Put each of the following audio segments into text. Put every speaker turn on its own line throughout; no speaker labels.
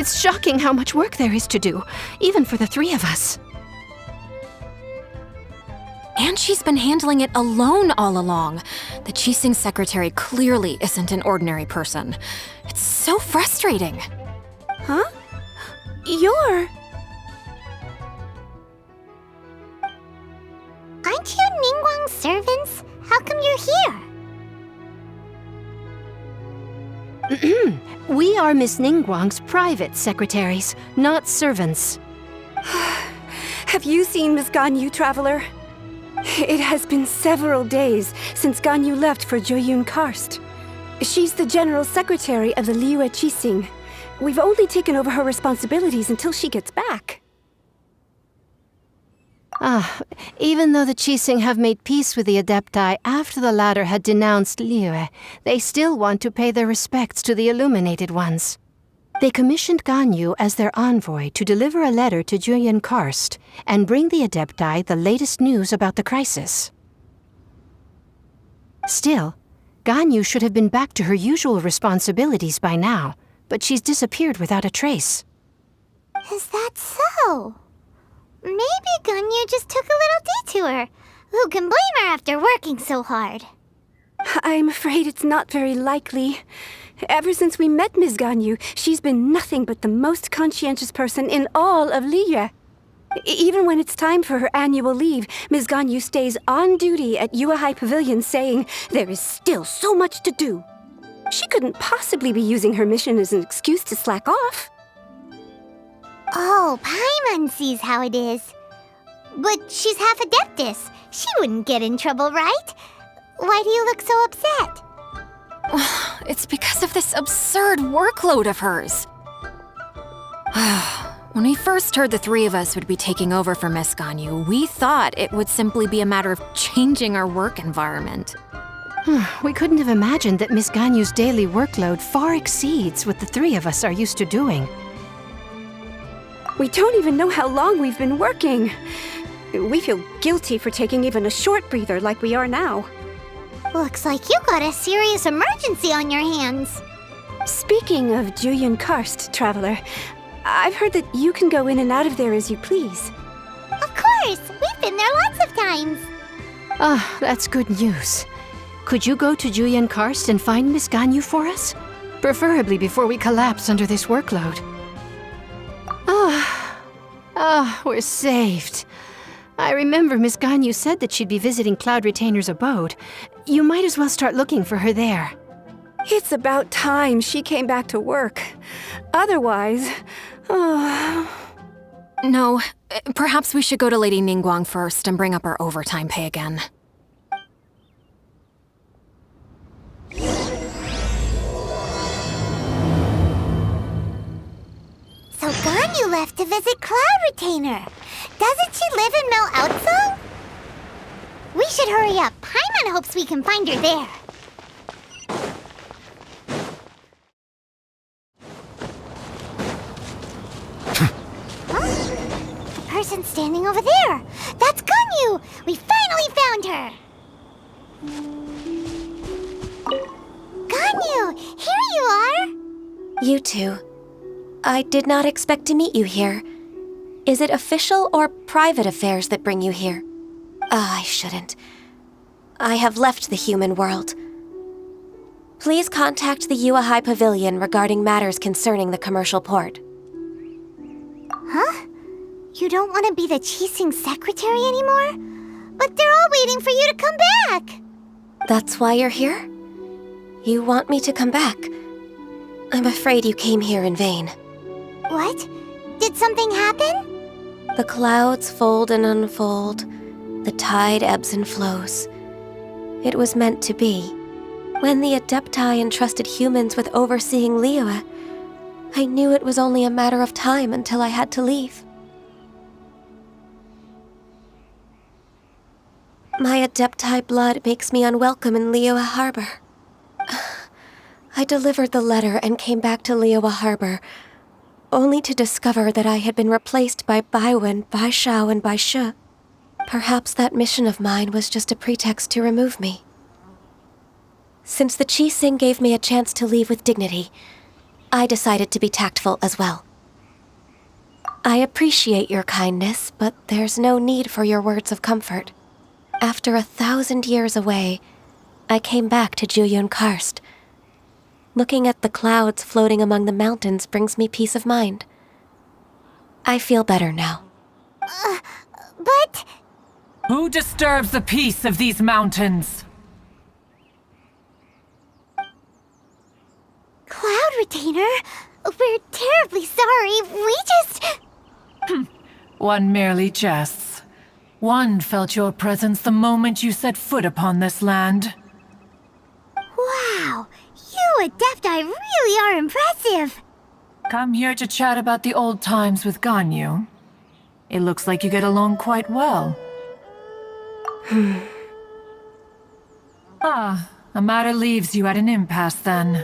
It's shocking how much work there is to do, even for the three of us.
And she's been handling it alone all along. The Qixing secretary clearly isn't an ordinary person. It's so frustrating.
Huh? You're...
Aren't you Ningguang's servants? How come you're here?
We are Miss Ningguang's private secretaries, not servants.
Have you seen Miss Ganyu, Traveler? It has been several days since Ganyu left for Joyun Karst. She's the general secretary of the Liyue Qixing. We've only taken over her responsibilities until she gets back.
Even though the Qixing have made peace with the Adepti after the latter had denounced Liyue, they still want to pay their respects to the Illuminated Ones. They commissioned Ganyu as their envoy to deliver a letter to Joyun Karst and bring the Adepti the latest news about the crisis. Still, Ganyu should have been back to her usual responsibilities by now, but she's disappeared without a trace.
Is that so? Maybe Ganyu just took a little detour. Who can blame her after working so hard?
I'm afraid it's not very likely. Ever since we met Ms. Ganyu, she's been nothing but the most conscientious person in all of Liyue. Even when it's time for her annual leave, Ms. Ganyu stays on duty at Yuehai Pavilion saying there is still so much to do. She couldn't possibly be using her mission as an excuse to slack off.
Oh, Paimon sees how it is. But she's half Adeptus. She wouldn't get in trouble, right? Why do you look so upset?
It's because of this absurd workload of hers. When we first heard the three of us would be taking over for Miss Ganyu, we thought it would simply be a matter of changing our work environment.
We couldn't have imagined that Miss Ganyu's daily workload far exceeds what the three of us are used to doing.
We don't even know how long we've been working. We feel guilty for taking even a short breather like we are now.
Looks like you got a serious emergency on your hands.
Speaking of Joyun Karst, Traveler, I've heard that you can go in and out of there as you please.
Of course! We've been there lots of times.
That's good news. Could you go to Joyun Karst and find Miss Ganyu for us? Preferably before we collapse under this workload. We're saved. I remember Miss Ganyu said that she'd be visiting Cloud Retainer's abode. You might as well start looking for her there.
It's about time she came back to work. Otherwise...
No, perhaps we should go to Lady Ningguang first and bring up our overtime pay again.
So Ganyu left to visit Cloud Retainer. Doesn't she live in Mel Outsong? We should hurry up. Paimon hopes we can find her there. Huh? The person standing over there. That's Ganyu! We finally found her! Ganyu, here you are!
You two. I did not expect to meet you here. Is it official or private affairs that bring you here? I shouldn't. I have left the human world. Please contact the Yuehai Pavilion regarding matters concerning the commercial port.
Huh? You don't want to be the Qixing secretary anymore? But they're all waiting for you to come back!
That's why you're here? You want me to come back? I'm afraid you came here in vain.
What? Did something happen?
The clouds fold and unfold. The tide ebbs and flows. It was meant to be. When the Adepti entrusted humans with overseeing Liyue, I knew it was only a matter of time until I had to leave. My Adepti blood makes me unwelcome in Liyue Harbor. I delivered the letter and came back to Liyue Harbor, only to discover that I had been replaced by Baiwen, Baishao, and Baishu. Perhaps that mission of mine was just a pretext to remove me. Since the Qixing gave me a chance to leave with dignity, I decided to be tactful as well. I appreciate your kindness, but there's no need for your words of comfort. After 1,000 years away, I came back to Jueyun Karst. Looking at the clouds floating among the mountains brings me peace of mind. I feel better now.
But...
Who disturbs the peace of these mountains?
Cloud Retainer, we're terribly sorry. We just...
One merely jests. One felt your presence the moment you set foot upon this land.
Wow, you Adepti really are impressive.
Come here to chat about the old times with Ganyu. It looks like you get along quite well. A matter leaves you at an impasse then.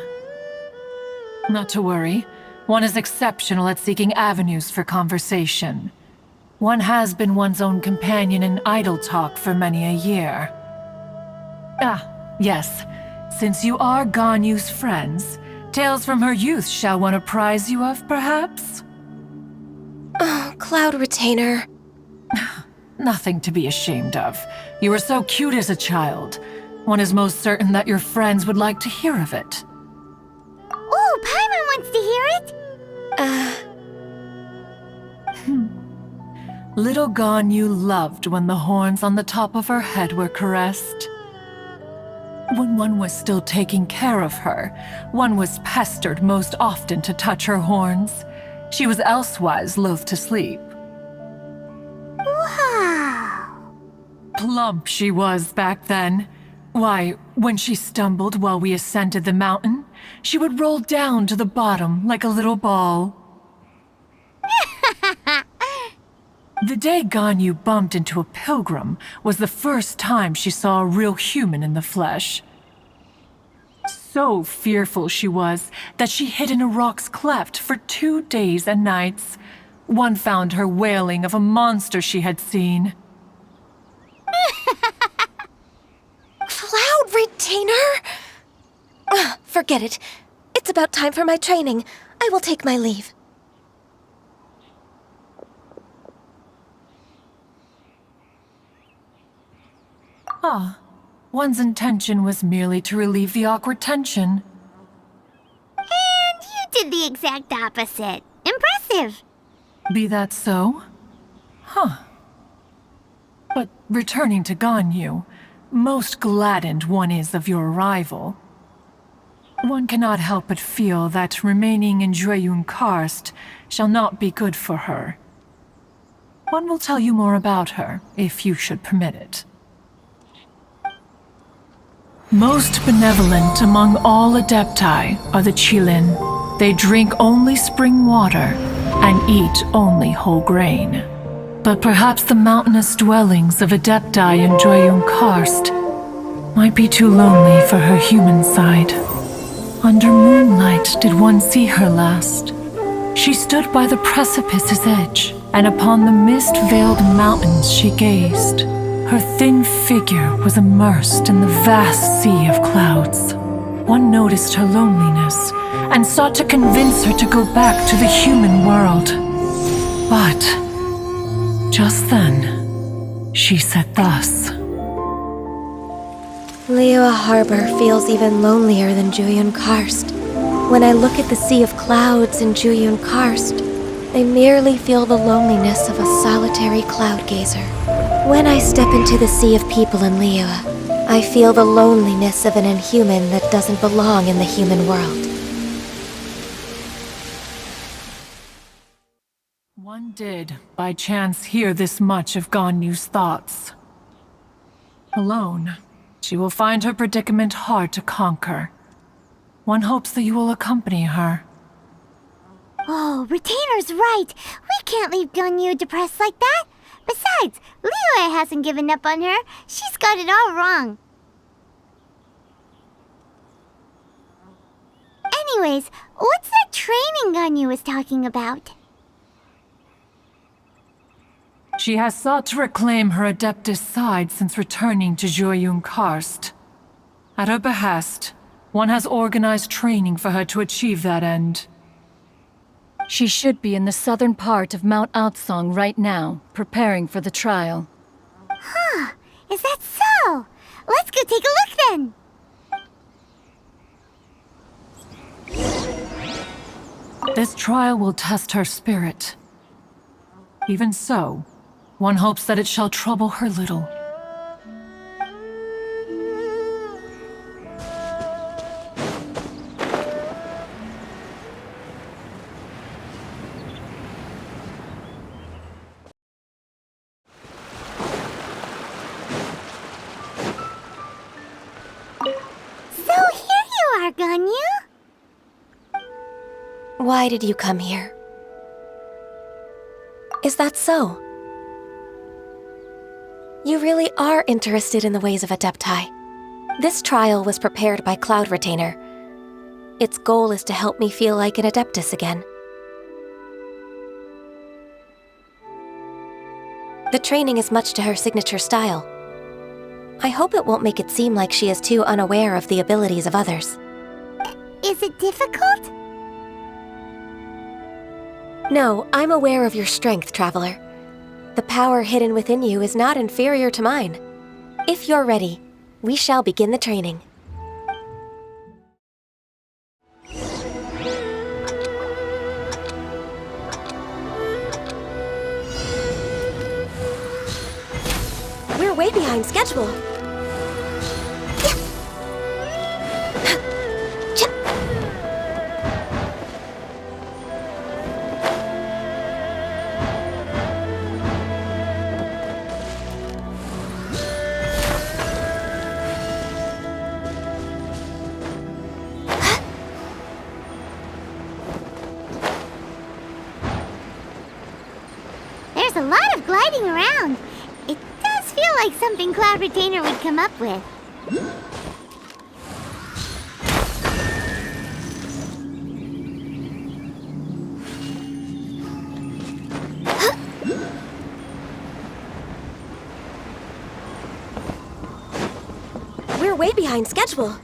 Not to worry. One is exceptional at seeking avenues for conversation. One has been one's own companion in idle talk for many a year. Yes. Since you are Ganyu's friends, tales from her youth shall one apprise you of, perhaps?
Oh, Cloud Retainer.
Nothing to be ashamed of. You were so cute as a child. One is most certain that your friends would like to hear of it.
Oh, Paimon wants to hear it.
Little Ganyu loved when the horns on the top of her head were caressed. When one was still taking care of her, one was pestered most often to touch her horns. She was elsewise loath to sleep.
Wow.
Plump she was back then. Why, when she stumbled while we ascended the mountain, she would roll down to the bottom like a little ball. The day Ganyu bumped into a pilgrim was the first time she saw a real human in the flesh. So fearful she was that she hid in a rock's cleft for 2 days and nights. One found her wailing of a monster she had seen.
Cloud Retainer? Forget it. It's about time for my training. I will take my leave.
One's intention was merely to relieve the awkward tension.
And you did the exact opposite. Impressive.
Be that so? But returning to Ganyu, most gladdened one is of your arrival. One cannot help but feel that remaining in Jueyun Karst shall not be good for her. One will tell you more about her, if you should permit it. Most benevolent among all Adepti are the Qilin. They drink only spring water and eat only whole grain. But perhaps the mountainous dwellings of Adepti in Jueyun Karst might be too lonely for her human side. Under moonlight did one see her last. She stood by the precipice's edge, and upon the mist-veiled mountains she gazed. Her thin figure was immersed in the vast sea of clouds. One noticed her loneliness and sought to convince her to go back to the human world. But just then, she said thus.
Liyue Harbor feels even lonelier than Jueyun Karst. When I look at the sea of clouds in Jueyun Karst, I merely feel the loneliness of a solitary cloud gazer. When I step into the sea of people in Liyue, I feel the loneliness of an inhuman that doesn't belong in the human world.
One did, by chance, hear this much of Ganyu's thoughts. Alone, she will find her predicament hard to conquer. One hopes that you will accompany her.
Oh, Retainer's right. We can't leave Ganyu depressed like that. Besides, Liyue hasn't given up on her. She's got it all wrong. Anyways, what's that training Ganyu was talking about?
She has sought to reclaim her Adeptus side since returning to Jueyun Karst. At her behest, one has organized training for her to achieve that end.
She should be in the southern part of Mount Aotsong right now, preparing for the trial.
Huh, is that so? Let's go take a look then!
This trial will test her spirit. Even so, one hopes that it shall trouble her little.
So here you are, Ganyu!
Why did you come here? Is that so? You really are interested in the ways of Adepti. This trial was prepared by Cloud Retainer. Its goal is to help me feel like an Adeptus again. The training is much to her signature style. I hope it won't make it seem like she is too unaware of the abilities of others.
Is it difficult?
No, I'm aware of your strength, Traveler. The power hidden within you is not inferior to mine. If you're ready, we shall begin the training. We're way behind schedule.
There's a lot of gliding around. It does feel like something Cloud Retainer would come up with.
We're way behind schedule.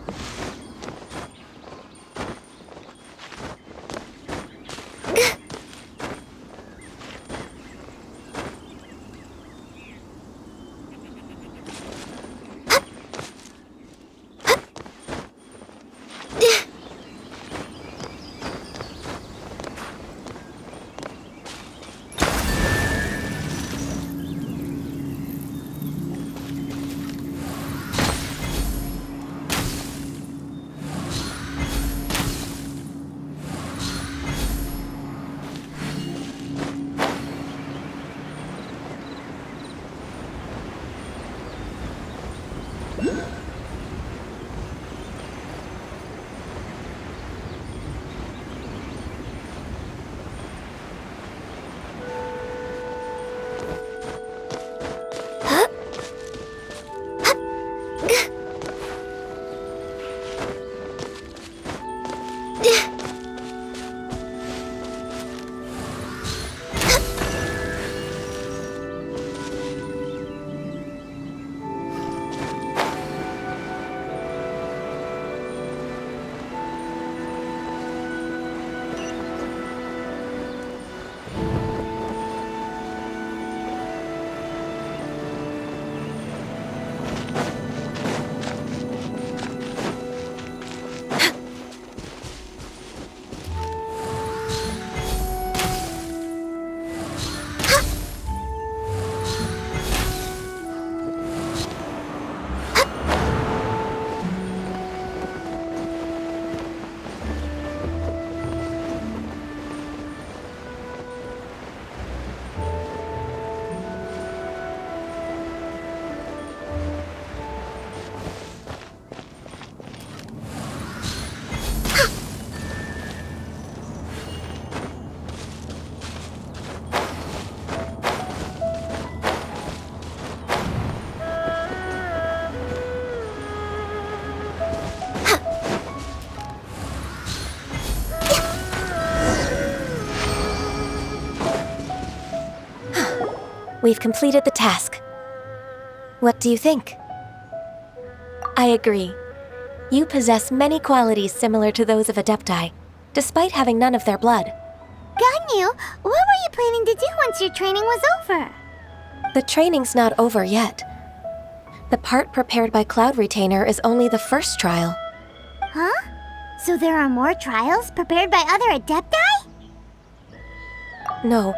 We've completed the task. What do you think? I agree. You possess many qualities similar to those of Adepti, despite having none of their blood.
Ganyu Ganyu, what were you planning to do once your training was over?
The training's not over yet. The part prepared by Cloud Retainer is only the first trial.
Huh? So there are more trials prepared by other Adepti?
No.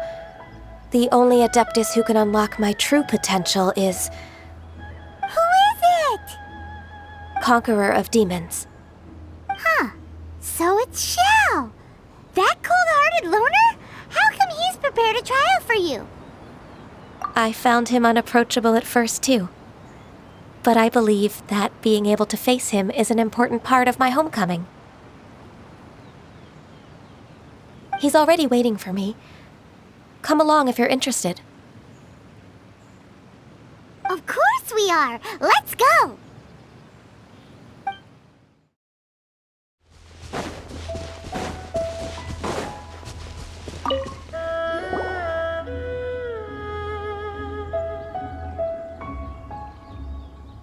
The only Adeptus who can unlock my true potential is
Who is it?
Conqueror of Demons.
Huh. So it's Xiao. That cold-hearted loner? How come he's prepared a trial for you?
I found him unapproachable at first, too. But I believe that being able to face him is an important part of my homecoming. He's already waiting for me. Come along if you're interested.
Of course we are! Let's go!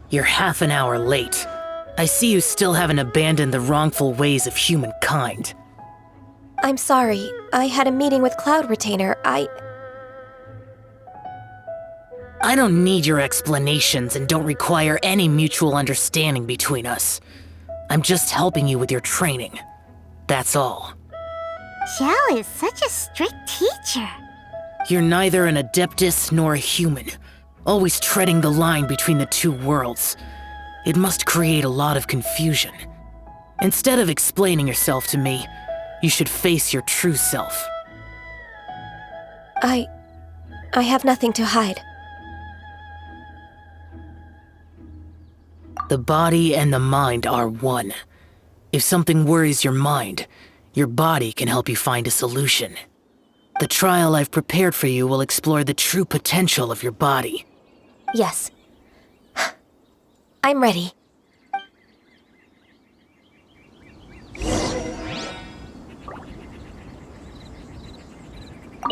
You're half an hour late. I see you still haven't abandoned the wrongful ways of humankind.
I'm sorry. I had a meeting with Cloud Retainer. I
don't need your explanations and don't require any mutual understanding between us. I'm just helping you with your training. That's all.
Xiao is such a strict teacher.
You're neither an Adeptus nor a human, always treading the line between the two worlds. It must create a lot of confusion. Instead of explaining yourself to me, you should face your true self.
I have nothing to hide.
The body and the mind are one. If something worries your mind, your body can help you find a solution. The trial I've prepared for you will explore the true potential of your body.
Yes. I'm ready.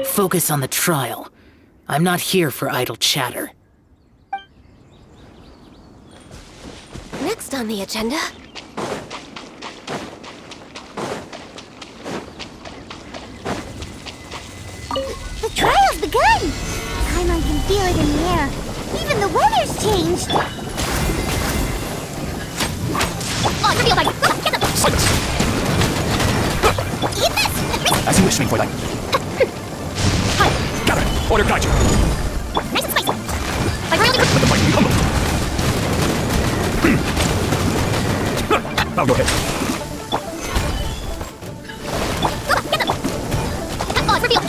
Focus on the trial. I'm not here for idle chatter.
Next on the agenda.
The trial's begun! Paimon can feel it in the air. Even the weather's changed.
Silence!
Eat this!
As you wish me for that. Gather! Order guide you!
Nice and spicy!
Let the fight be humble! Bow your head.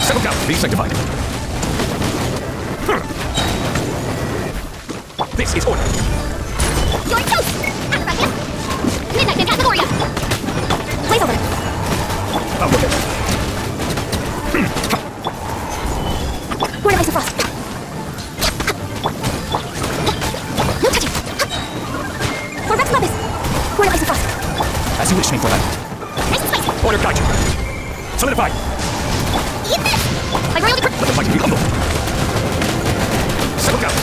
Settle down, be sanctified. This is order.
You're toast! Midnight in Categoria!
Blaze over.
Bow your head.
Word of Ice and Frost. No touching. For Rex Lapis. Word of Ice and Frost.
As you wish me for that.
Nice and spicy!
Order guide you. Solidify.
Eat this!
Let the fight be humble. Settle down.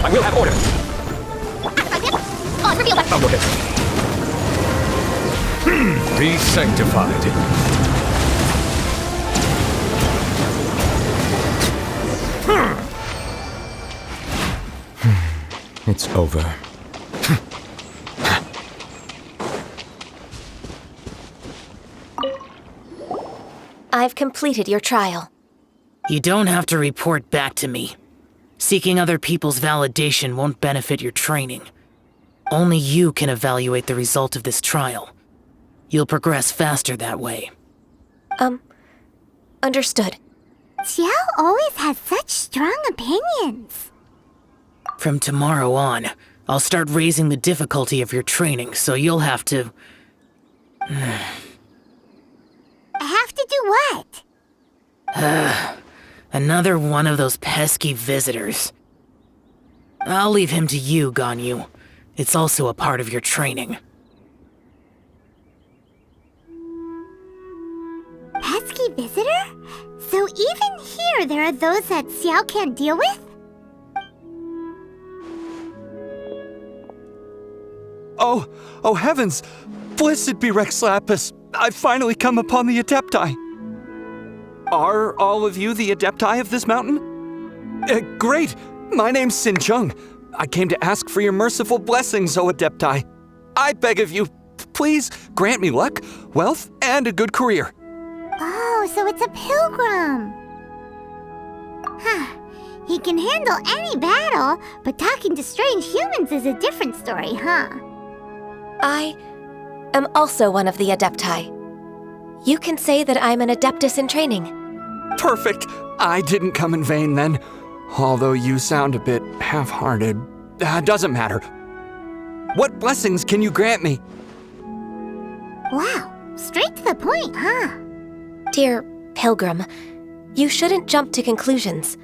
I will have order. Bow your head. Be sanctified. It's over.
I've completed your trial.
You don't have to report back to me. Seeking other people's validation won't benefit your training. Only you can evaluate the result of this trial. You'll progress faster that way.
Understood.
Xiao always has such strong opinions.
From tomorrow on, I'll start raising the difficulty of your training, so you'll have to...
Have to do what?
Another one of those pesky visitors. I'll leave him to you, Ganyu. It's also a part of your training.
Pesky visitor? So even here there are those that Xiao can't deal with?
Oh heavens! Blessed be Rex Lapis! I've finally come upon the Adepti. Are all of you the Adepti of this mountain? Great! My name's Sin Chung. I came to ask for your merciful blessings, O Adepti. I beg of you, please grant me luck, wealth, and a good career.
Oh, so it's a pilgrim. Huh. He can handle any battle, but talking to strange humans is a different story, huh?
I am also one of the Adepti. You can say that I'm an Adeptus in training.
Perfect. I didn't come in vain then. Although you sound a bit half-hearted. Doesn't matter. What blessings can you grant me?
Wow, straight to the point, huh?
Dear Pilgrim, you shouldn't jump to conclusions.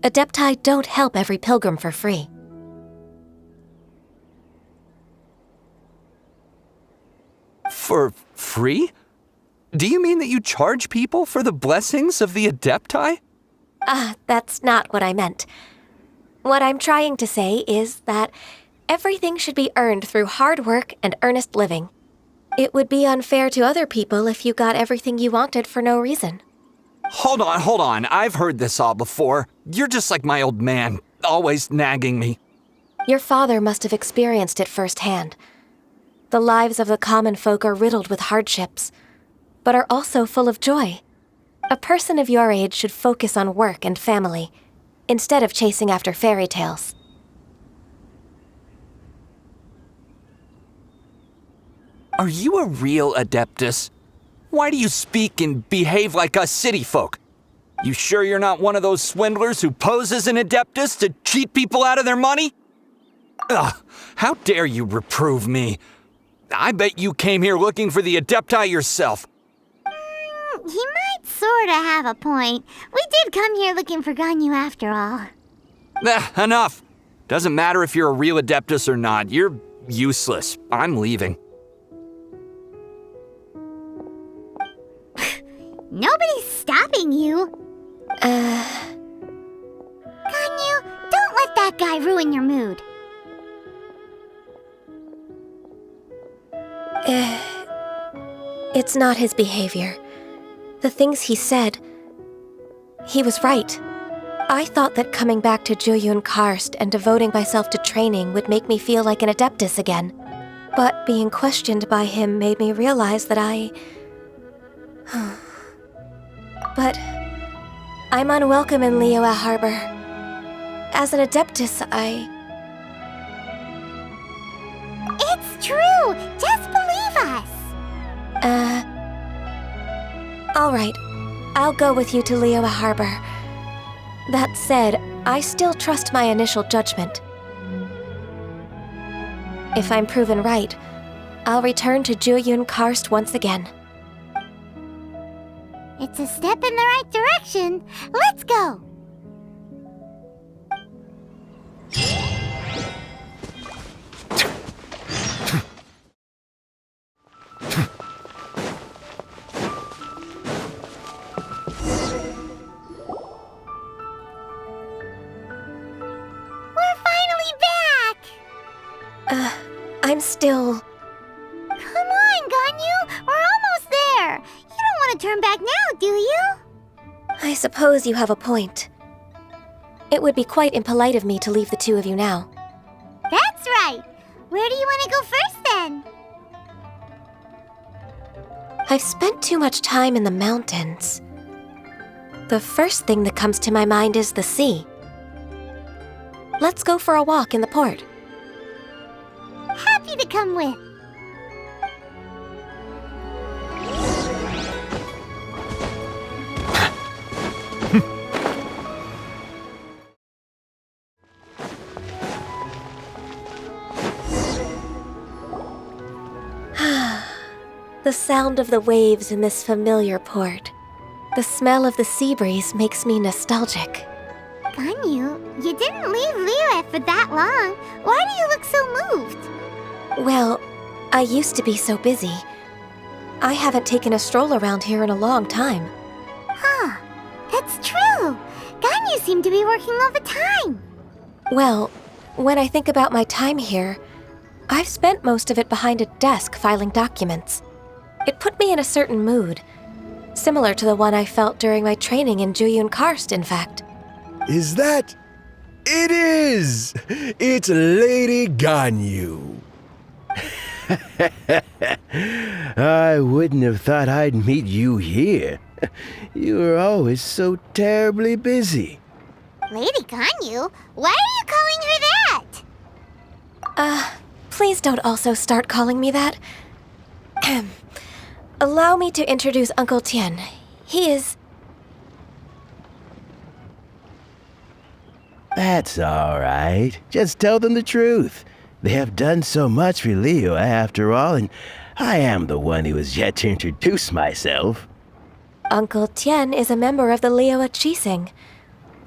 Adepti don't help every pilgrim for free.
For free? Do you mean that you charge people for the blessings of the Adepti?
That's not what I meant. What I'm trying to say is that everything should be earned through hard work and earnest living. It would be unfair to other people if you got everything you wanted for no reason.
Hold on. I've heard this all before. You're just like my old man, always nagging me.
Your father must have experienced it firsthand. The lives of the common folk are riddled with hardships, but are also full of joy. A person of your age should focus on work and family, instead of chasing after fairy tales.
Are you a real Adeptus? Why do you speak and behave like us city folk? You sure you're not one of those swindlers who pose as an Adeptus to cheat people out of their money? Ugh, how dare you reprove me? I bet you came here looking for the Adepti yourself.
He might sorta have a point. We did come here looking for Ganyu after all.
Enough. Doesn't matter if you're a real Adeptus or not. You're useless. I'm leaving.
Nobody's stopping you. Ganyu, don't let that guy ruin your mood.
It's not his behavior. The things he said, he was right. I thought that coming back to Jueyun Karst and devoting myself to training would make me feel like an Adeptus again. But being questioned by him made me realize that But I'm unwelcome in Liyue Harbor. As an Adeptus,
It's true! Just believe us!
All right. I'll go with you to Liyue Harbor. That said, I still trust my initial judgment. If I'm proven right, I'll return to Jueyun Karst once again.
It's a step in the right direction. Let's go! We're finally back!
I'm still...
Come on, Ganyu! We're almost there! You don't want to turn back now, do you?
I suppose you have a point. It would be quite impolite of me to leave the two of you now.
That's right! Where do you want to go first, then?
I've spent too much time in the mountains. The first thing that comes to my mind is the sea. Let's go for a walk in the port.
Happy to come with.
The sound of the waves in this familiar port. The smell of the sea breeze makes me nostalgic.
Ganyu, you didn't leave Liyue for that long. Why do you look so moved?
Well, I used to be so busy. I haven't taken a stroll around here in a long time.
Huh, that's true. Ganyu seemed to be working all the time.
Well, when I think about my time here, I've spent most of it behind a desk filing documents. It put me in a certain mood, similar to the one I felt during my training in Unicornis, in fact.
Is that? It is! It's Lady Ganyu. I wouldn't have thought I'd meet you here. You were always so terribly busy.
Lady Ganyu? Why are you calling her that?
Please don't also start calling me that. Allow me to introduce Uncle Tien. He is...
That's all right. Just tell them the truth. They have done so much for Liyue after all, and I am the one who has yet to introduce myself.
Uncle Tien is a member of the Liyue Qixing,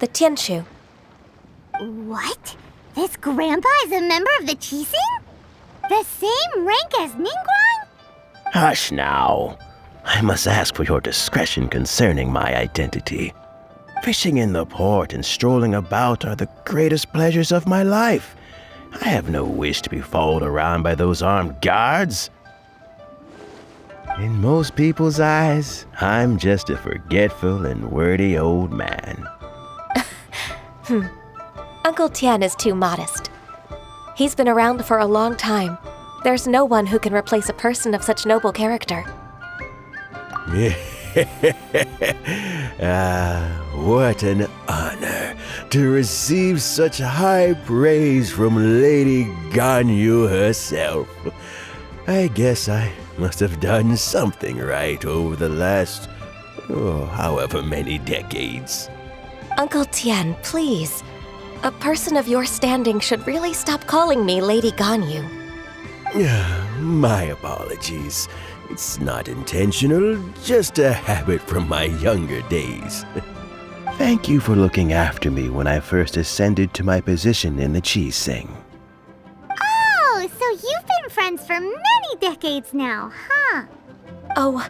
the Tianshu.
What? This grandpa is a member of the Qixing? The same rank as Ningguang?
Hush now. I must ask for your discretion concerning my identity. Fishing in the port and strolling about are the greatest pleasures of my life. I have no wish to be followed around by those armed guards. In most people's eyes, I'm just a forgetful and wordy old man.
Uncle Tien is too modest. He's been around for a long time. There's no one who can replace a person of such noble character.
What an honor to receive such high praise from Lady Ganyu herself. I guess I must have done something right over the last, however many decades.
Uncle Tien, please. A person of your standing should really stop calling me Lady Ganyu.
My apologies. It's not intentional, just a habit from my younger days. Thank you for looking after me when I first ascended to my position in the Qixing.
Oh, so you've been friends for many decades now, huh?
Oh,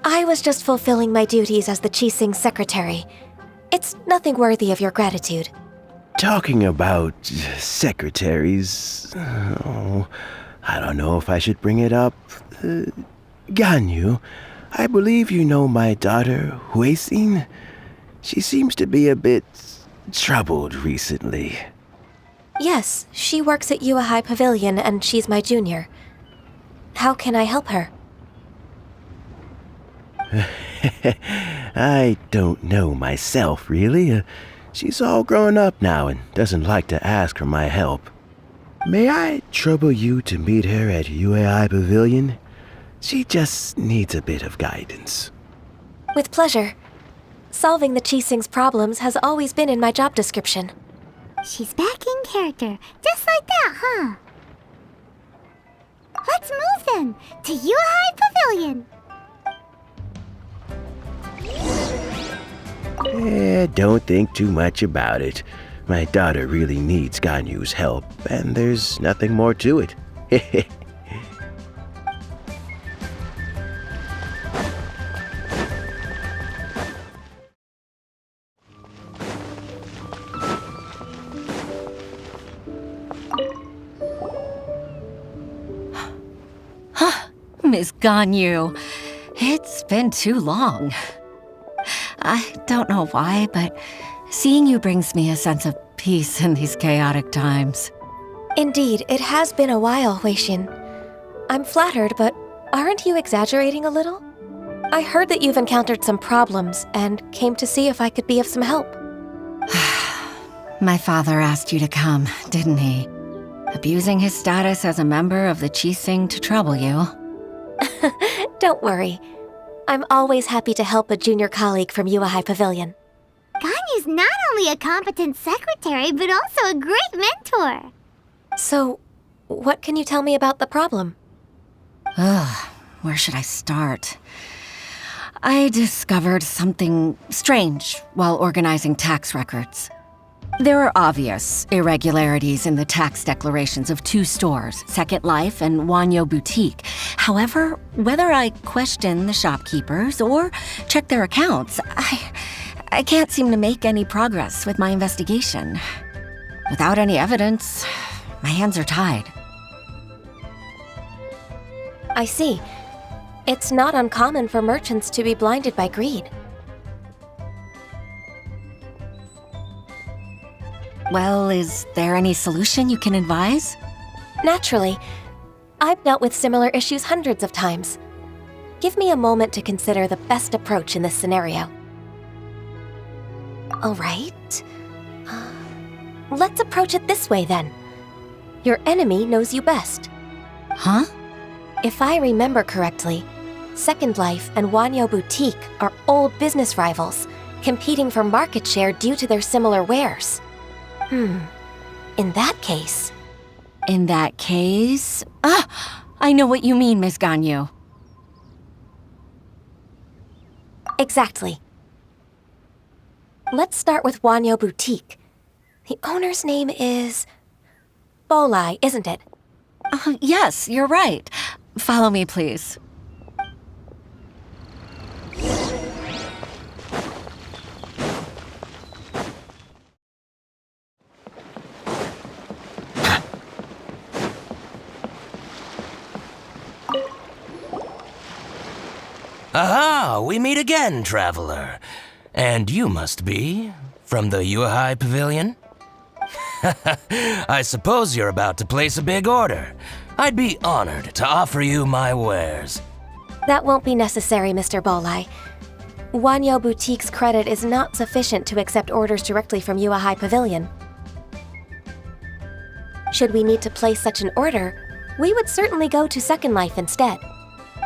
I was just fulfilling my duties as the Qixing secretary. It's nothing worthy of your gratitude.
Talking about secretaries, I don't know if I should bring it up. Ganyu, I believe you know my daughter, Huixin. She seems to be a bit troubled recently.
Yes, she works at Yuehai Pavilion and she's my junior. How can I help her?
I don't know myself, really. She's all grown up now and doesn't like to ask for my help. May I trouble you to meet her at Yuehai Pavilion? She just needs a bit of guidance.
With pleasure. Solving the Qixing's problems has always been in my job description.
She's back in character, just like that, huh? Let's move then, to Yuehai Pavilion.
Don't think too much about it. My daughter really needs Ganyu's help, and there's nothing more to it.
Miss Ganyu, it's been too long. I don't know why, but seeing you brings me a sense of peace in these chaotic times.
Indeed, it has been a while, Huixin. I'm flattered, but aren't you exaggerating a little? I heard that you've encountered some problems and came to see if I could be of some help.
My father asked you to come, didn't he? Abusing his status as a member of the Qixing to trouble you.
Don't worry. I'm always happy to help a junior colleague from Yuehai Pavilion.
Ganyu's not only a competent secretary, but also a great mentor.
So, what can you tell me about the problem?
Where should I start? I discovered something strange while organizing tax records. There are obvious irregularities in the tax declarations of 2 stores, Second Life and Wanyo Boutique. However, whether I question the shopkeepers or check their accounts, I can't seem to make any progress with my investigation. Without any evidence, my hands are tied.
I see. It's not uncommon for merchants to be blinded by greed.
Well, is there any solution you can advise?
Naturally. I've dealt with similar issues hundreds of times. Give me a moment to consider the best approach in this scenario. All right. Let's approach it this way then. Your enemy knows you best.
Huh?
If I remember correctly, Second Life and Wanyo Boutique are old business rivals, competing for market share due to their similar wares. In that case...
In that case... I know what you mean, Miss Ganyu.
Exactly. Let's start with Wanyo Boutique. The owner's name is... Bolai, isn't it?
Yes, you're right. Follow me, please.
Aha! We meet again, traveler. And you must be from the Yuhai Pavilion? I suppose you're about to place a big order. I'd be honored to offer you my wares.
That won't be necessary, Mr. Bolai. Wanyo Boutique's credit is not sufficient to accept orders directly from Yuhai Pavilion. Should we need to place such an order, we would certainly go to Second Life instead.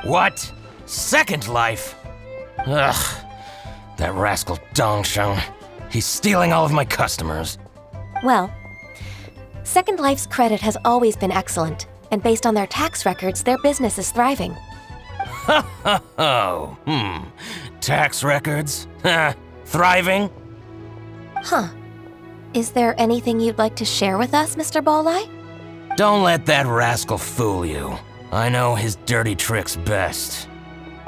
What? Second Life? Ugh. That rascal Dongsheng. He's stealing all of my customers.
Well, Second Life's credit has always been excellent, and based on their tax records, their business is thriving.
Tax records? Thriving?
Huh. Is there anything you'd like to share with us, Mr. Bolai?
Don't let that rascal fool you. I know his dirty tricks best.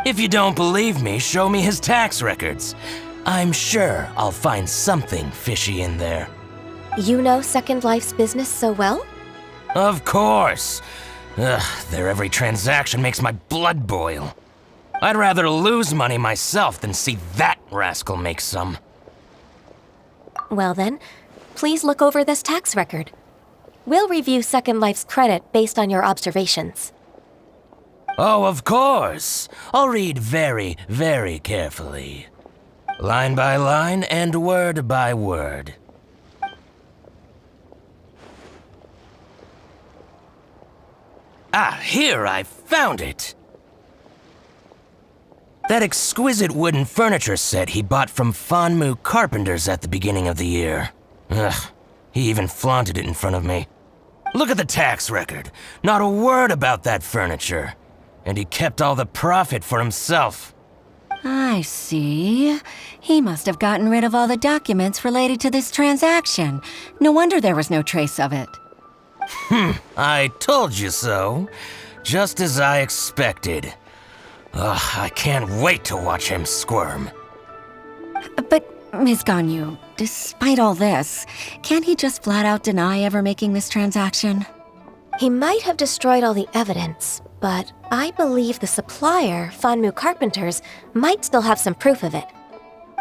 If you don't believe me, show me his tax records. I'm sure I'll find something fishy in there.
You know Second Life's business so well?
Of course. Their every transaction makes my blood boil. I'd rather lose money myself than see that rascal make some.
Well then, please look over this tax record. We'll review Second Life's credit based on your observations.
Oh, of course. I'll read very, very carefully. Line by line and word by word. Here, I found it! That exquisite wooden furniture set he bought from Fanmu Carpenters at the beginning of the year. He even flaunted it in front of me. Look at the tax record. Not a word about that furniture. And he kept all the profit for himself.
I see. He must have gotten rid of all the documents related to this transaction. No wonder there was no trace of it.
I told you so. Just as I expected. I can't wait to watch him squirm.
But, Ms. Ganyu, despite all this, can't he just flat out deny ever making this transaction?
He might have destroyed all the evidence, but I believe the supplier, Fanmu Carpenters, might still have some proof of it.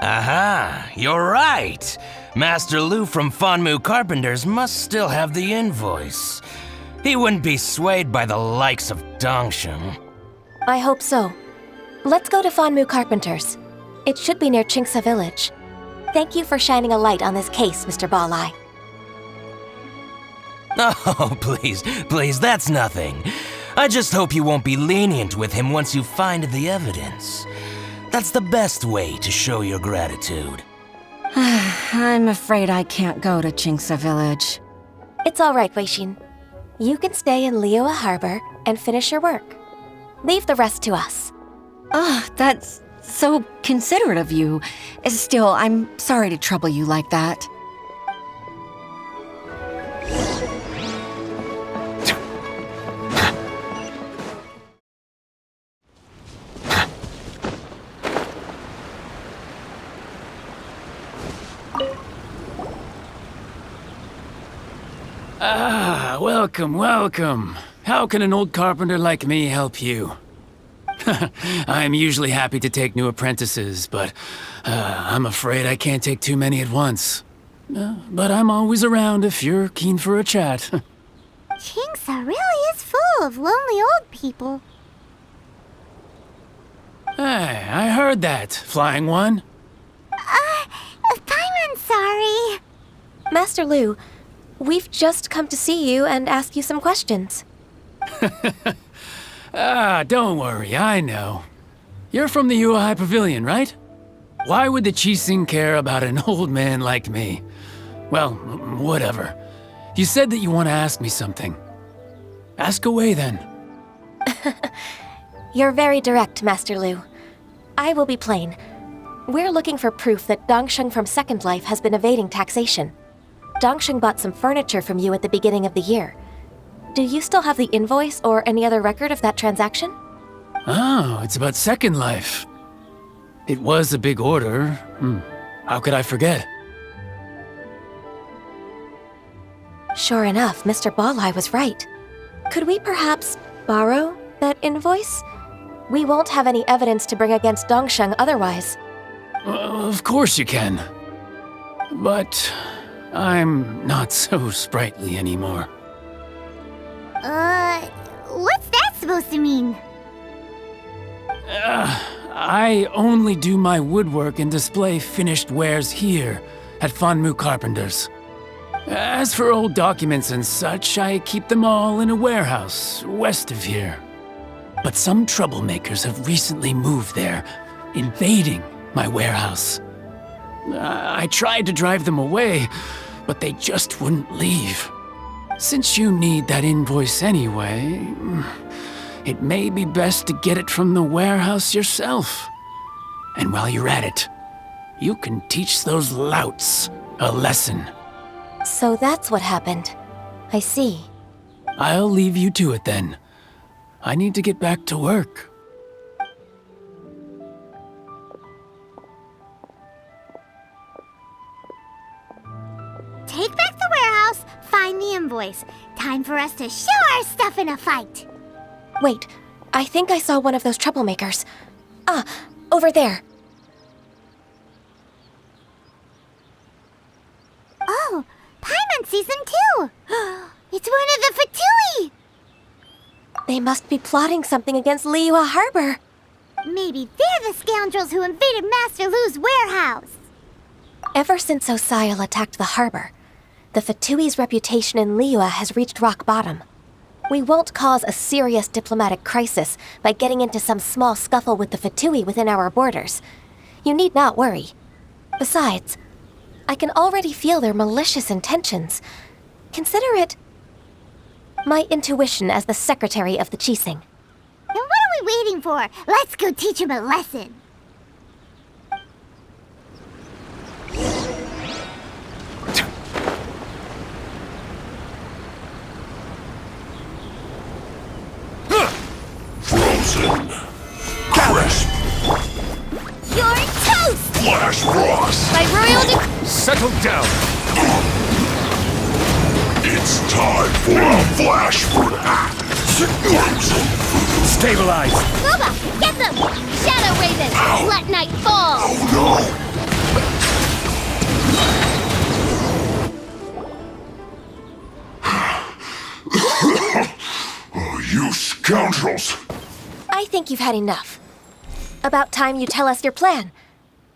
Aha, you're right. Master Lu from Fanmu Carpenters must still have the invoice. He wouldn't be swayed by the likes of Dongsheng.
I hope so. Let's go to Fanmu Carpenters. It should be near Chingsa Village. Thank you for shining a light on this case, Mr. Bolai.
Oh, please, that's nothing. I just hope you won't be lenient with him once you find the evidence. That's the best way to show your gratitude.
I'm afraid I can't go to Chingsa Village.
It's all right, Weixin. You can stay in Liyue Harbor and finish your work. Leave the rest to us.
That's so considerate of you. Still, I'm sorry to trouble you like that.
Welcome. How can an old carpenter like me help you? I'm usually happy to take new apprentices, but I'm afraid I can't take too many at once. But I'm always around if you're keen for a chat.
Chingsa really is full of lonely old people.
Hey, I heard that, Flying One.
I'm sorry.
Master Lu, we've just come to see you and ask you some questions.
Don't worry, I know. You're from the Yuehai Pavilion, right? Why would the Qixing care about an old man like me? Well, whatever. You said that you want to ask me something. Ask away, then.
You're very direct, Master Lu. I will be plain. We're looking for proof that Dongsheng from Second Life has been evading taxation. Dongsheng bought some furniture from you at the beginning of the year. Do you still have the invoice or any other record of that transaction?
Oh, it's about Second Life. It was a big order. How could I forget?
Sure enough, Mr. Balai was right. Could we perhaps borrow that invoice? We won't have any evidence to bring against Dongsheng otherwise.
Of course you can. But I'm not so sprightly anymore.
What's that supposed to mean?
I only do my woodwork and display finished wares here at Fanmu Carpenter's. As for old documents and such, I keep them all in a warehouse west of here. But some troublemakers have recently moved there, invading my warehouse. I tried to drive them away, but they just wouldn't leave. Since you need that invoice anyway, it may be best to get it from the warehouse yourself. And while you're at it, you can teach those louts a lesson.
So that's what happened. I see.
I'll leave you to it then. I need to get back to work.
Take back the warehouse, find the invoice. Time for us to show our stuff in a fight.
Wait, I think I saw one of those troublemakers. Ah, over there.
Oh, Paimon sees them too. It's one of the Fatui.
They must be plotting something against Liyue Harbor.
Maybe they're the scoundrels who invaded Master Lu's warehouse.
Ever since Osial attacked the harbor, the Fatui's reputation in Liyue has reached rock bottom. We won't cause a serious diplomatic crisis by getting into some small scuffle with the Fatui within our borders. You need not worry. Besides, I can already feel their malicious intentions. Consider it my intuition as the secretary of the Qixing.
Then what are we waiting for? Let's go teach him a lesson.
Frozen. Crisp.
You're toast!
Flash Frost.
By royal
Settle down.
It's time for a flash fruit act. Frozen.
Stabilize.
Boba, get them! Shadow Raven, let night fall!
Oh no! Oh, you scoundrels!
I think you've had enough. About time you tell us your plan.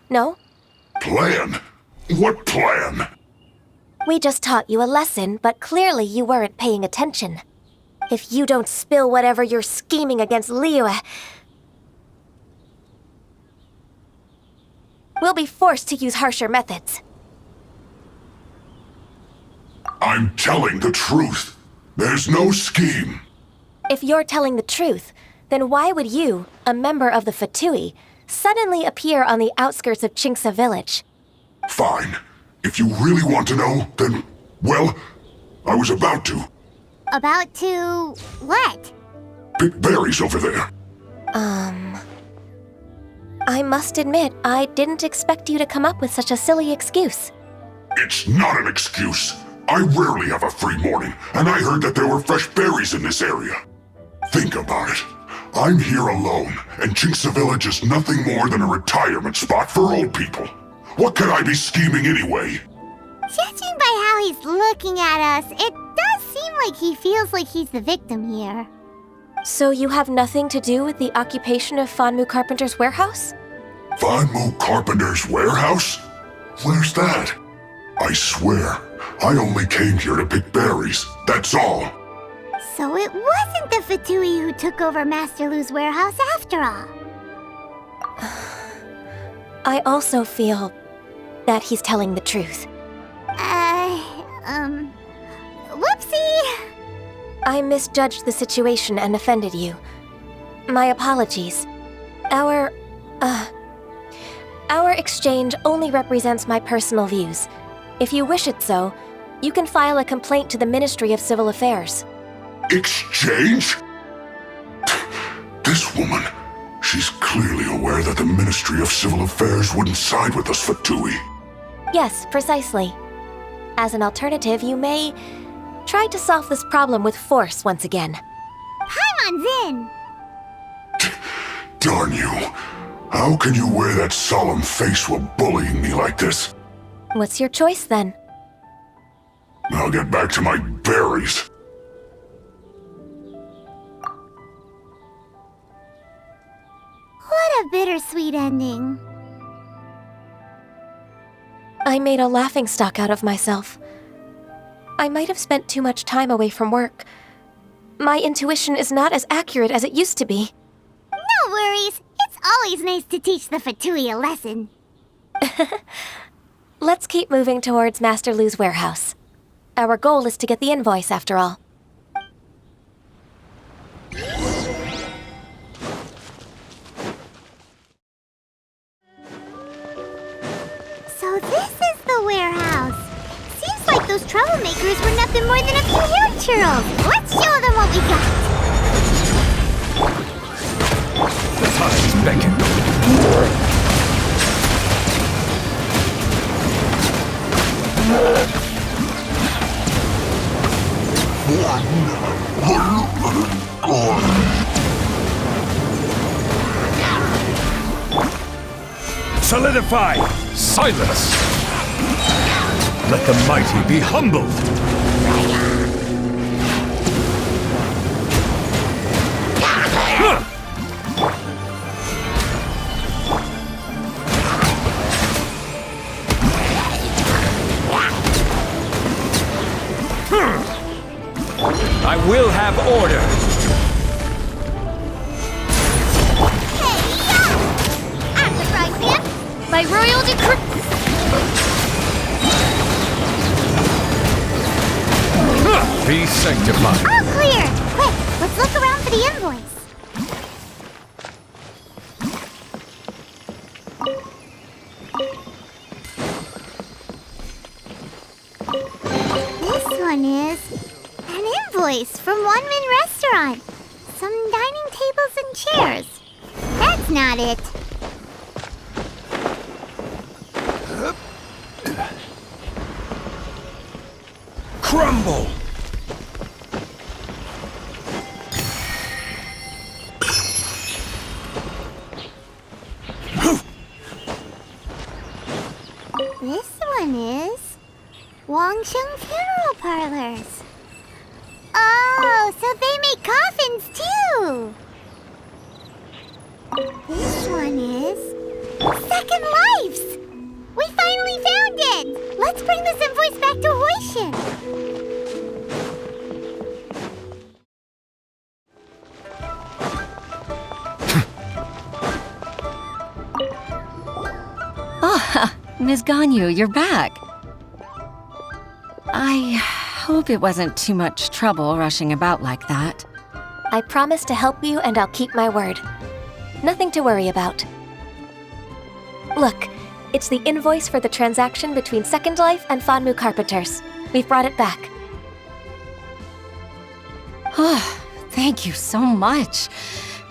No?
Plan? What plan?
We just taught you a lesson, but clearly you weren't paying attention. If you don't spill whatever you're scheming against Liyue, we'll be forced to use harsher methods.
I'm telling the truth. There's no scheme.
If you're telling the truth, then why would you, a member of the Fatui, suddenly appear on the outskirts of Chingsa village?
Fine. If you really want to know, then, well, I was about to.
About to... what?
Pick berries over there.
I must admit, I didn't expect you to come up with such a silly excuse.
It's not an excuse. I rarely have a free morning, and I heard that there were fresh berries in this area. Think about it. I'm here alone, and Jinxa Village is nothing more than a retirement spot for old people. What could I be scheming anyway?
Judging by how he's looking at us, it does seem like he feels like he's the victim here.
So you have nothing to do with the occupation of Fanmu Carpenter's warehouse?
Fanmu Carpenter's warehouse? Where's that? I swear, I only came here to pick berries, that's all.
So it wasn't the Fatui who took over Master Lu's warehouse after all.
I also feel that he's telling the truth.
Whoopsie!
I misjudged the situation and offended you. My apologies. Our exchange only represents my personal views. If you wish it so, you can file a complaint to the Ministry of Civil Affairs.
Exchange? This woman, she's clearly aware that the Ministry of Civil Affairs wouldn't side with us, Fatui.
Yes, precisely. As an alternative, you may try to solve this problem with force once again.
Paimon's in!
Darn you. How can you wear that solemn face while bullying me like this?
What's your choice, then?
I'll get back to my berries.
What a bittersweet ending.
I made a laughingstock out of myself. I might have spent too much time away from work. My intuition is not as accurate as it used to be.
No worries. It's always nice to teach the Fatui a lesson.
Let's keep moving towards Master Lu's warehouse. Our goal is to get the invoice, after all.
So this is the warehouse. Seems like those troublemakers were nothing more than a few hair churls. Let's show them what we got.
The times beckon. Solidify! Silence! Let the mighty be humbled! I will have order!
I'm the frying pan.
By royal decree.
Be sanctified!
All clear. Quick, let's look around for the invoice. This one is an invoice from One Min Restaurant. Some dining tables and chairs. That's not it.
Crumble!
This one is Wangsheng Funeral Parlors. Oh, so they make coffins too! This one is Second Lives! We finally found it! Let's bring this invoice back to Hoishin!
Ms. Ganyu, you're back. I hope it wasn't too much trouble rushing about like that.
I promise to help you, and I'll keep my word. Nothing to worry about. Look, it's the invoice for the transaction between Second Life and Fanmu Carpenters. We've brought it back.
Oh, thank you so much.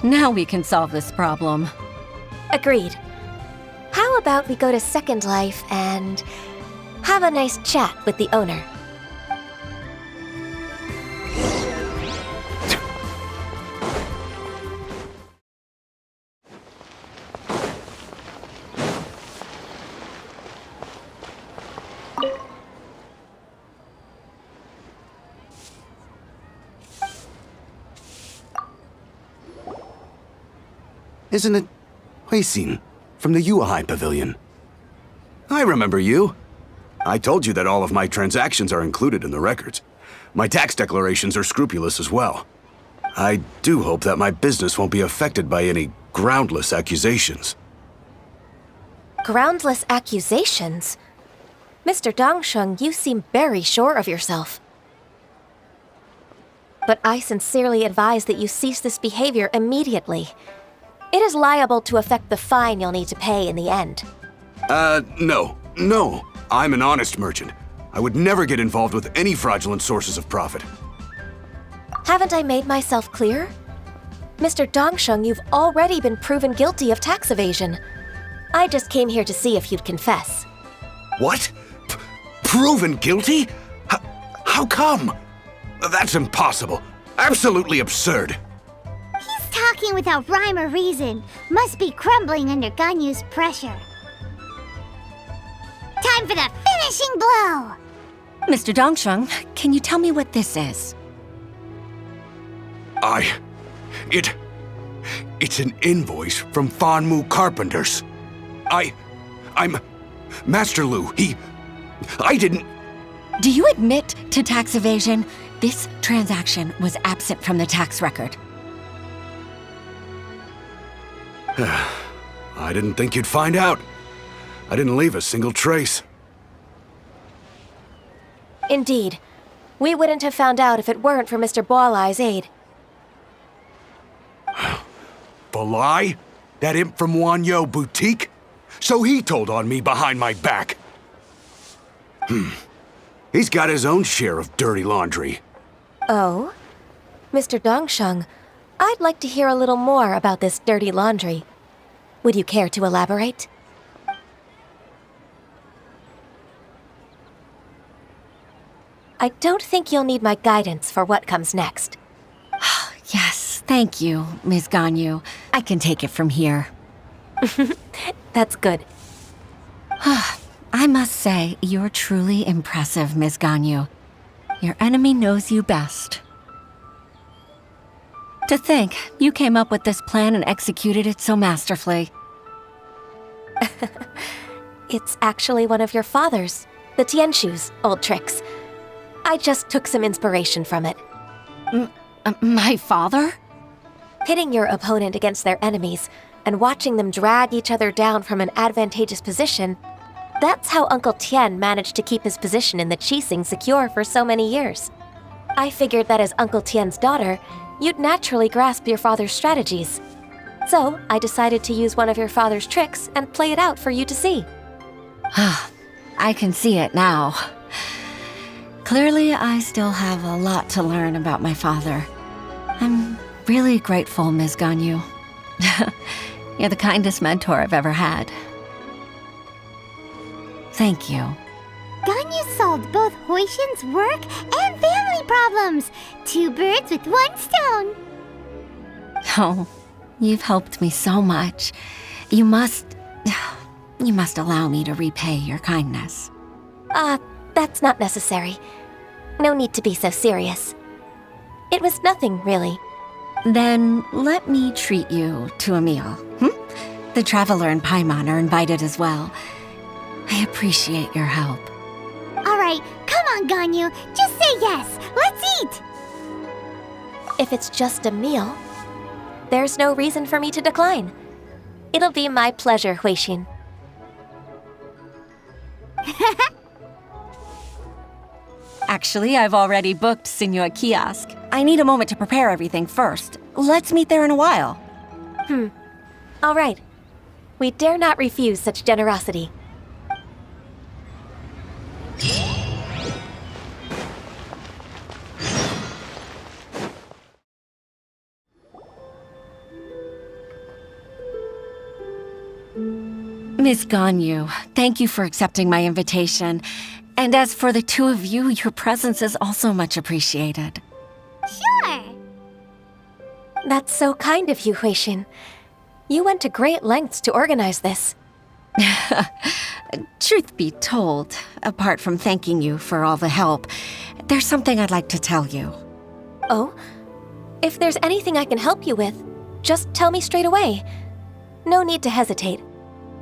Now we can solve this problem.
Agreed. How about we go to Second Life and have a nice chat with the owner?
Isn't it Huixin from the Yuehai Pavilion? I remember you. I told you that all of my transactions are included in the records. My tax declarations are scrupulous as well. I do hope that my business won't be affected by any groundless accusations.
Groundless accusations? Mr. Dongsheng, you seem very sure of yourself. But I sincerely advise that you cease this behavior immediately. It is liable to affect the fine you'll need to pay in the end.
No. I'm an honest merchant. I would never get involved with any fraudulent sources of profit.
Haven't I made myself clear? Mr. Dongsheng, you've already been proven guilty of tax evasion. I just came here to see if you'd confess.
What? Proven guilty? How come? That's impossible. Absolutely absurd.
He's talking without rhyme or reason. Must be crumbling under Ganyu's pressure. Time for the finishing blow!
Mr. Dongsheng, can you tell me what this is?
It's an invoice from Fanmu Carpenters. I'm Master Lu. I didn't...
Do you admit to tax evasion? This transaction was absent from the tax record.
I didn't think you'd find out. I didn't leave a single trace.
Indeed. We wouldn't have found out if it weren't for Mr. Boalai's aid.
Balai? That imp from Wanyo Boutique? So he told on me behind my back. He's got his own share of dirty laundry.
Oh? Mr. Dongsheng, I'd like to hear a little more about this dirty laundry. Would you care to elaborate? I don't think you'll need my guidance for what comes next.
Yes, thank you, Ms. Ganyu. I can take it from here.
That's good.
I must say, you're truly impressive, Ms. Ganyu. Your enemy knows you best. To think, you came up with this plan and executed it so masterfully.
It's actually one of your father's, the Tianshu's, old tricks. I just took some inspiration from it.
My father?
Pitting your opponent against their enemies and watching them drag each other down from an advantageous position, that's how Uncle Tian managed to keep his position in the Qixing secure for so many years. I figured that as Uncle Tian's daughter, you'd naturally grasp your father's strategies. So I decided to use one of your father's tricks and play it out for you to see.
I can see it now. Clearly, I still have a lot to learn about my father. I'm really grateful, Ms. Ganyu. You're the kindest mentor I've ever had. Thank you.
Ganyu solved both Huixin's work and family problems. 2 birds with 1 stone.
Oh, you've helped me so much. You must allow me to repay your kindness.
That's not necessary. No need to be so serious. It was nothing, really.
Then let me treat you to a meal. The Traveler and Paimon are invited as well. I appreciate your help.
All right, come on, Ganyu. Just say yes. Let's eat.
If it's just a meal, there's no reason for me to decline. It'll be my pleasure, Huixin.
Actually, I've already booked Senior Kiosk. I need a moment to prepare everything first. Let's meet there in a while.
All right. We dare not refuse such generosity.
Miss Ganyu, thank you for accepting my invitation. And as for the 2 of you, your presence is also much appreciated.
Sure.
That's so kind of you, Huixin. You went to great lengths to organize this.
Truth be told, apart from thanking you for all the help, there's something I'd like to tell you.
Oh? If there's anything I can help you with, just tell me straight away. No need to hesitate.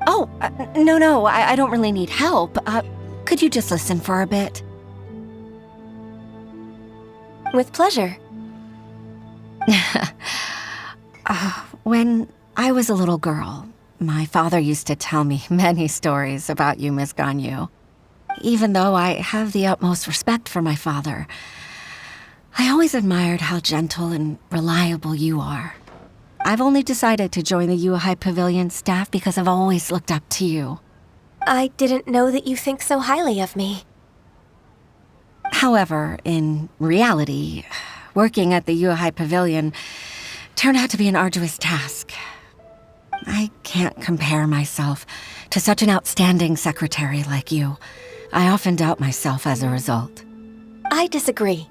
Oh, no, I don't really need help. Could you just listen for a bit?
With pleasure.
When I was a little girl, my father used to tell me many stories about you, Miss Ganyu. Even though I have the utmost respect for my father, I always admired how gentle and reliable you are. I've only decided to join the Yuhai Pavilion staff because I've always looked up to you.
I didn't know that you think so highly of me.
However, in reality, working at the Yuhai Pavilion turned out to be an arduous task. I can't compare myself to such an outstanding secretary like you. I often doubt myself as a result.
I disagree.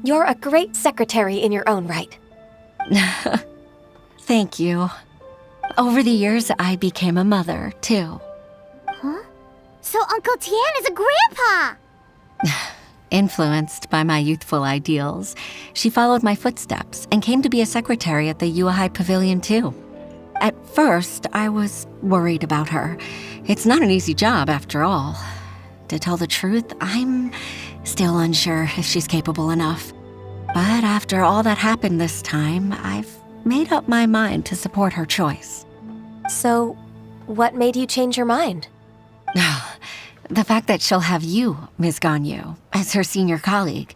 You're a great secretary in your own right.
Thank you. Over the years, I became a mother, too.
Huh? So Uncle Tian is a grandpa!
Influenced by my youthful ideals, she followed my footsteps and came to be a secretary at the Yuhai Pavilion, too. At first, I was worried about her. It's not an easy job, after all. To tell the truth, I'm still unsure if she's capable enough. But after all that happened this time, I've made up my mind to support her choice.
So, what made you change your mind?
The fact that she'll have you, Ms. Ganyu, as her senior colleague.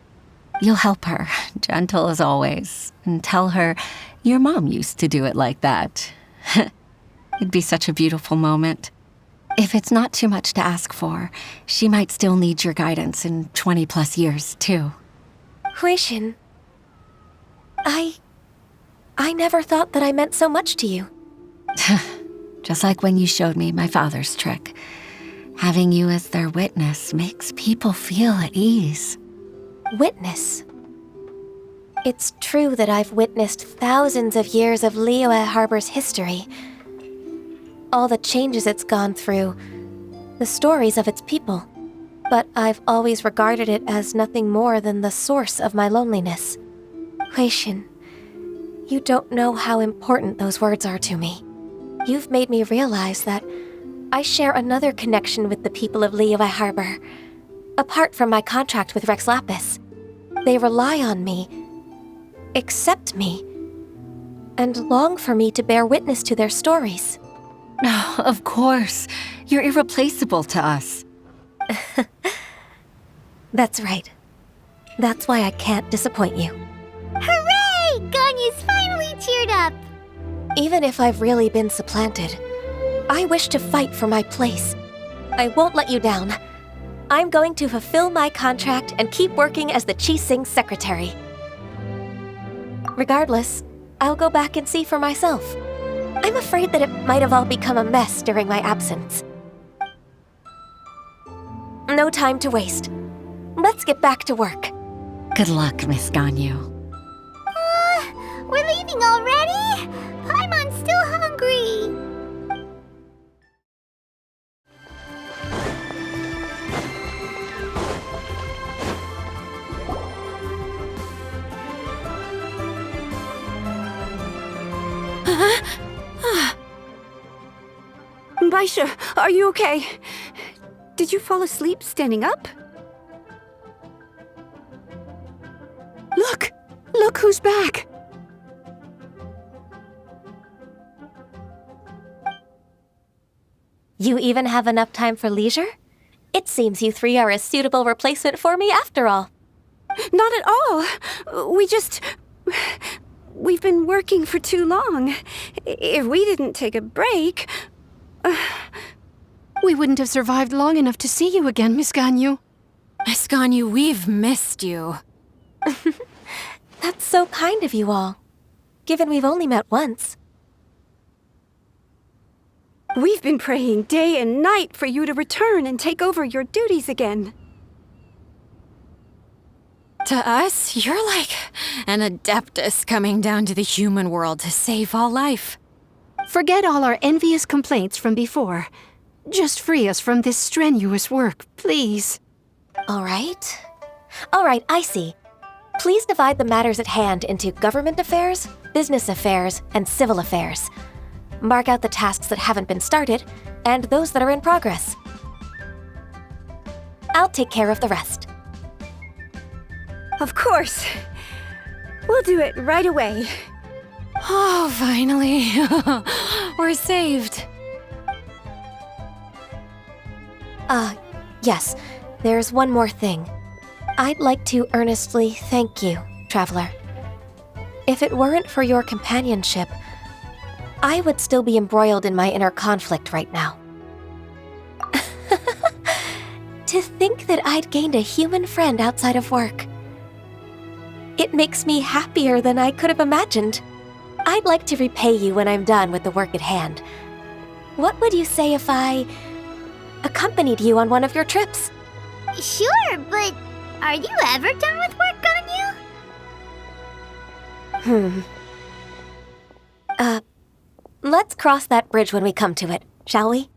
You'll help her, gentle as always, and tell her your mom used to do it like that. It'd be such a beautiful moment. If it's not too much to ask for, she might still need your guidance in 20+ years, too.
Huixin, I never thought that I meant so much to you.
Just like when you showed me my father's trick. Having you as their witness makes people feel at ease.
Witness? It's true that I've witnessed thousands of years of Liyue Harbor's history. All the changes it's gone through, the stories of its people. But I've always regarded it as nothing more than the source of my loneliness. Huixin, you don't know how important those words are to me. You've made me realize that I share another connection with the people of Liyue Harbor. Apart from my contract with Rex Lapis, they rely on me, accept me, and long for me to bear witness to their stories.
Oh, of course. You're irreplaceable to us.
That's right. That's why I can't disappoint you.
Hooray! Ganyu's finally cheered up!
Even if I've really been supplanted, I wish to fight for my place. I won't let you down. I'm going to fulfill my contract and keep working as the Qixing secretary. Regardless, I'll go back and see for myself. I'm afraid that it might have all become a mess during my absence. No time to waste. Let's get back to work.
Good luck, Miss Ganyu.
We're leaving already? Paimon's still hungry.
Baisha, are you okay? Did you fall asleep standing up? Look! Look who's back!
You even have enough time for leisure? It seems you three are a suitable replacement for me after all.
Not at all. We've been working for too long. If we didn't take a break...
We wouldn't have survived long enough to see you again, Miss Ganyu.
Miss Ganyu, we've missed you.
That's so kind of you all, given we've only met once.
We've been praying day and night for you to return and take over your duties again.
To us, you're like an adeptus coming down to the human world to save all life.
Forget all our envious complaints from before. Just free us from this strenuous work, please.
All right, I see. Please divide the matters at hand into government affairs, business affairs, and civil affairs. mark out the tasks that haven't been started, and those that are in progress. I'll take care of the rest.
Of course. We'll do it right away.
Oh, finally. We're saved.
Yes. There's one more thing. I'd like to earnestly thank you, Traveler. If it weren't for your companionship, I would still be embroiled in my inner conflict right now. To think that I'd gained a human friend outside of work. It makes me happier than I could have imagined. I'd like to repay you when I'm done with the work at hand. What would you say if I accompanied you on one of your trips?
Sure, but are you ever done with work, Ganyu?
Let's cross that bridge when we come to it, shall we?